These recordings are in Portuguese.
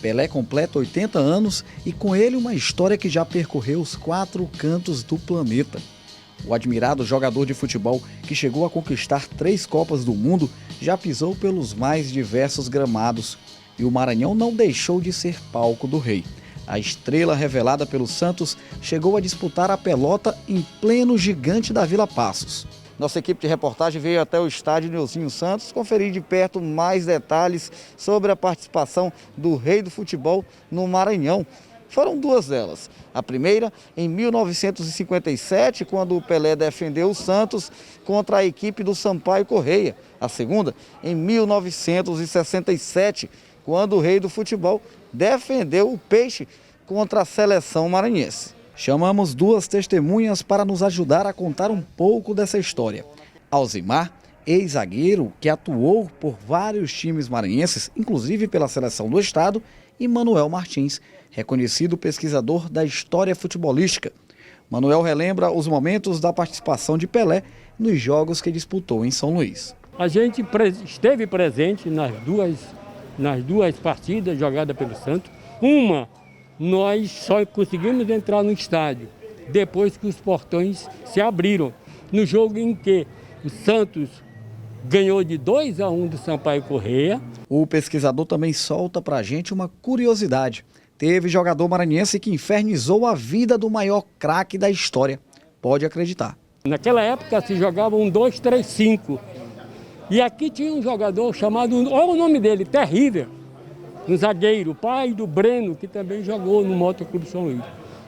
Pelé completa 80 anos e com ele uma história que já percorreu os 4 cantos do planeta. O admirado jogador de futebol, que chegou a conquistar 3 Copas do Mundo, já pisou pelos mais diversos gramados. E o Maranhão não deixou de ser palco do rei. A estrela revelada pelo Santos chegou a disputar a pelota em pleno Gigante da Vila Passos. Nossa equipe de reportagem veio até o estádio Nilzinho Santos conferir de perto mais detalhes sobre a participação do rei do futebol no Maranhão. Foram 2 delas. A primeira, em 1957, quando o Pelé defendeu o Santos contra a equipe do Sampaio Corrêa. A segunda, em 1967, quando o rei do futebol defendeu o Peixe contra a seleção maranhense. Chamamos 2 testemunhas para nos ajudar a contar um pouco dessa história. Alzimar, ex-zagueiro que atuou por vários times maranhenses, inclusive pela seleção do estado, e Manuel Martins, reconhecido pesquisador da história futebolística. Manuel relembra os momentos da participação de Pelé nos jogos que disputou em São Luís. A gente esteve presente nas duas partidas jogadas pelo Santos. Uma, nós só conseguimos entrar no estádio depois que os portões se abriram. No jogo em que o Santos ganhou de 2-1 do Sampaio Corrêa. O pesquisador também solta pra gente uma curiosidade. Teve jogador maranhense que infernizou a vida do maior craque da história. Pode acreditar. Naquela época se jogava um 2-3-5. E aqui tinha um jogador chamado, olha o nome dele, Terrível. Um zagueiro, pai do Breno, que também jogou no Motoclube São Luís.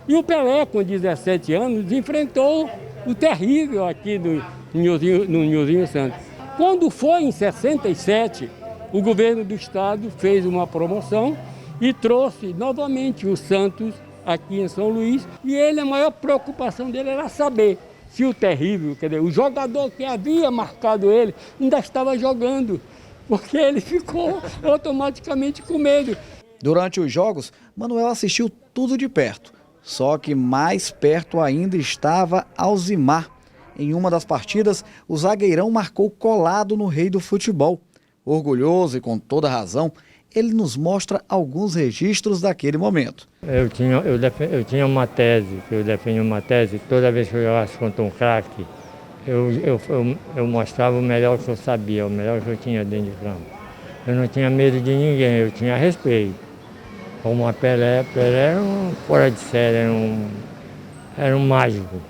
E o Pelé, com 17 anos, enfrentou o Terrível aqui no Nilzinho Santos. Quando foi em 67, o governo do estado fez uma promoção e trouxe novamente o Santos aqui em São Luís. E a maior preocupação dele era saber se o Terrível, quer dizer, o jogador que havia marcado ele, ainda estava jogando, porque ele ficou automaticamente com medo. Durante os jogos, Manuel assistiu tudo de perto. Só que mais perto ainda estava Alzimar. Em uma das partidas, o zagueirão marcou colado no rei do futebol. Orgulhoso e com toda razão, ele nos mostra alguns registros daquele momento. Eu tinha uma tese, eu defendi uma tese, toda vez que eu jogasse contra um craque, eu mostrava o melhor que eu sabia, o melhor que eu tinha dentro de campo. Eu não tinha medo de ninguém, eu tinha respeito. Como a Pelé era um fora de série, era um mágico.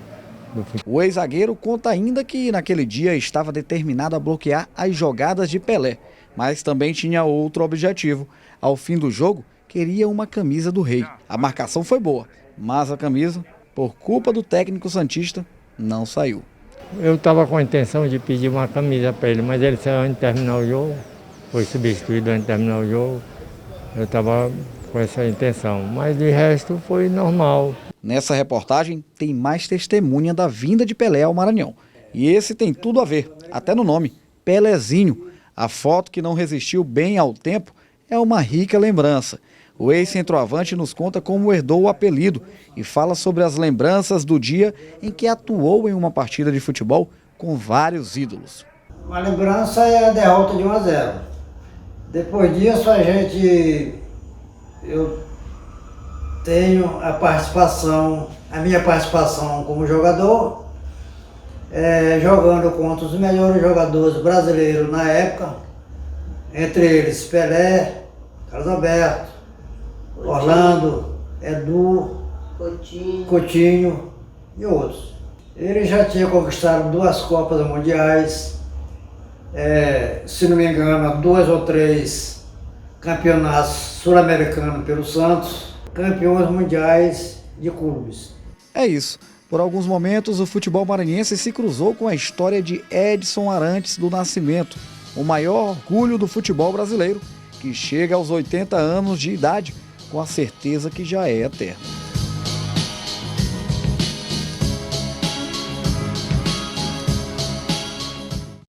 O ex-zagueiro conta ainda que naquele dia estava determinado a bloquear as jogadas de Pelé, mas também tinha outro objetivo. Ao fim do jogo, queria uma camisa do rei. A marcação foi boa, mas a camisa, por culpa do técnico santista, não saiu. Eu estava com a intenção de pedir uma camisa para ele, mas ele saiu antes de terminar o jogo, foi substituído antes de terminar o jogo. Eu estava com essa intenção, mas de resto foi normal. Nessa reportagem tem mais testemunha da vinda de Pelé ao Maranhão. E esse tem tudo a ver, até no nome, Pelézinho. A foto que não resistiu bem ao tempo é uma rica lembrança. O ex-centroavante nos conta como herdou o apelido e fala sobre as lembranças do dia em que atuou em uma partida de futebol com vários ídolos. Uma lembrança é a derrota de 1-0. Depois disso eu tenho a minha participação como jogador, jogando contra os melhores jogadores brasileiros na época, entre eles Pelé, Carlos Alberto, Orlando, Edu, Coutinho e outros. Ele já tinha conquistado 2 Copas Mundiais, se não me engano, 2 ou 3 campeonatos sul-americanos pelo Santos, campeões mundiais de clubes. É isso. Por alguns momentos, o futebol maranhense se cruzou com a história de Edson Arantes do Nascimento, o maior orgulho do futebol brasileiro, que chega aos 80 anos de idade com a certeza que já é eterno.